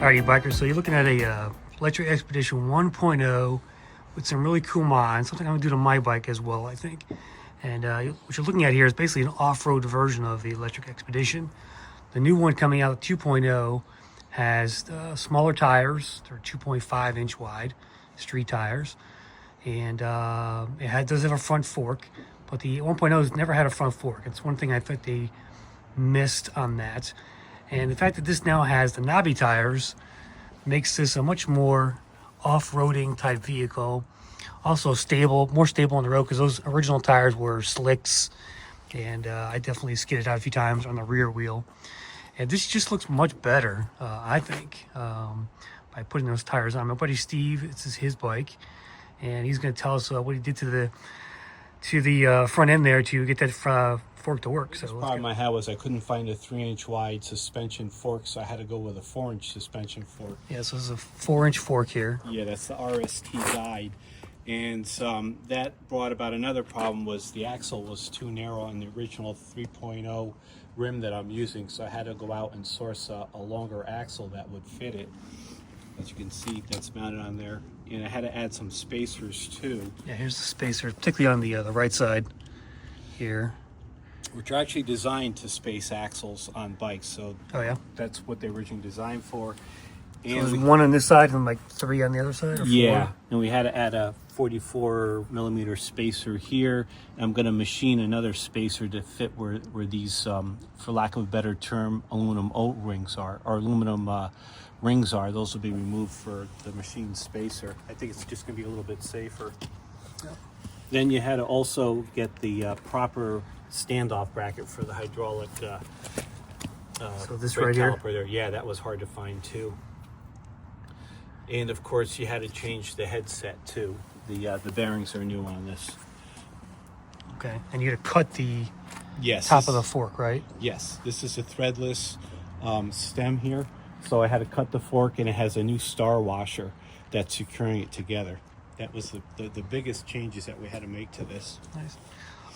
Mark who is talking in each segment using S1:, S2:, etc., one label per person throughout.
S1: Alrighty, bikers. So you're looking at a Lectric Xpedition 1.0 with some really cool mods. Something I'm gonna do to my bike as well, I think. And what you're looking at here is basically an off-road version of the Lectric Xpedition. The new one coming out, 2.0, has smaller tires. They're 2.5 inch wide, street tires, and does have a front fork. But the 1.0 has never had a front fork. It's one thing I thought they missed on that. And the fact that this now has the knobby tires makes this a much more off-roading type vehicle. Also stable, more stable on the road, because those original tires were slicks, and I definitely skidded out a few times on the rear wheel. And this just looks much better, I think, by putting those tires on. My buddy Steve, this is his bike, and he's going to tell us what he did to the front end there to get that fork to work. So
S2: the problem I had was I couldn't find a 3-inch wide suspension fork, so I had to go with a 4-inch suspension fork.
S1: Yeah, so this is a 4-inch fork here.
S2: Yeah, that's the RST guide. And that brought about another problem, was the axle was too narrow on the original 3.0 rim that I'm using, so I had to go out and source a longer axle that would fit it. As you can see, that's mounted on there. And I had to add some spacers too.
S1: Yeah, here's the spacer, particularly on the right side here.
S2: Which are actually designed to space axles on bikes, so
S1: Oh yeah,
S2: that's what they originally designed for.
S1: so there's one on this side and like 3 on the other side, or 4?
S2: Yeah, and we had to add a 44 millimeter spacer here. I'm going to machine another spacer to fit where these, for lack of a better term, aluminum O-rings are, or aluminum rings are. Those will be removed for the machine spacer. I think it's just going to be a little bit safer.
S1: Yep.
S2: Then you had to also get the proper standoff bracket for the hydraulic
S1: So this
S2: brake
S1: right here?
S2: caliper there. Yeah, that was hard to find too. And of course, you had to change the headset too. The bearings are new on this.
S1: Okay, and you had to cut the
S2: Yes.
S1: top of the fork, right?
S2: Yes, this is a threadless stem here. So I had to cut the fork, and it has a new star washer that's securing it together. That was the biggest changes that we had to make to this.
S1: Nice.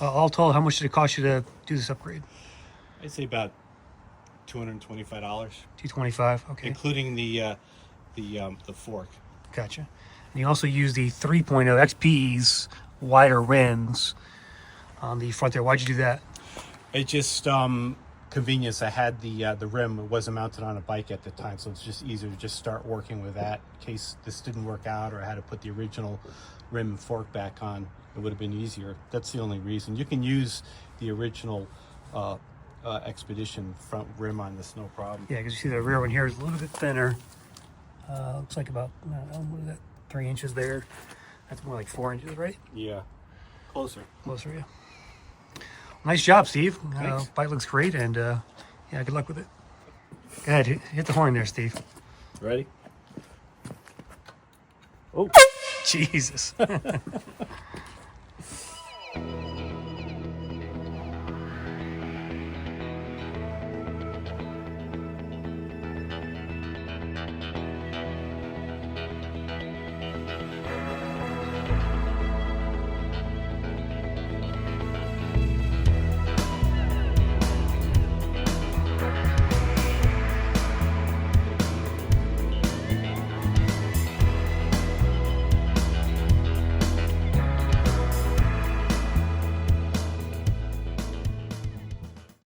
S1: All told, how much did it cost you to do this upgrade?
S2: I'd say about $225,
S1: $225. Okay,
S2: including the fork.
S1: gotcha. And you also use the 3.0 XP's wider rims on the front there. Why'd you do that?
S2: It just convenience. I had the rim. It wasn't mounted on a bike at the time, so it's just easier to just start working with that in case this didn't work out, or I had to put the original rim and fork back on. It would have been easier. That's the only reason. You can use the original Xpedition front rim on this, no problem.
S1: Yeah, because you see the rear one here is a little bit thinner. Looks like about, I don't know, what is that, 3 inches there. That's more like 4 inches, right?
S2: Yeah, closer.
S1: Closer, yeah. Nice job, Steve.
S2: Thanks.
S1: Bike looks great, and yeah, good luck with it. Go ahead, hit the horn there, Steve.
S2: Ready? Oh,
S1: Jesus.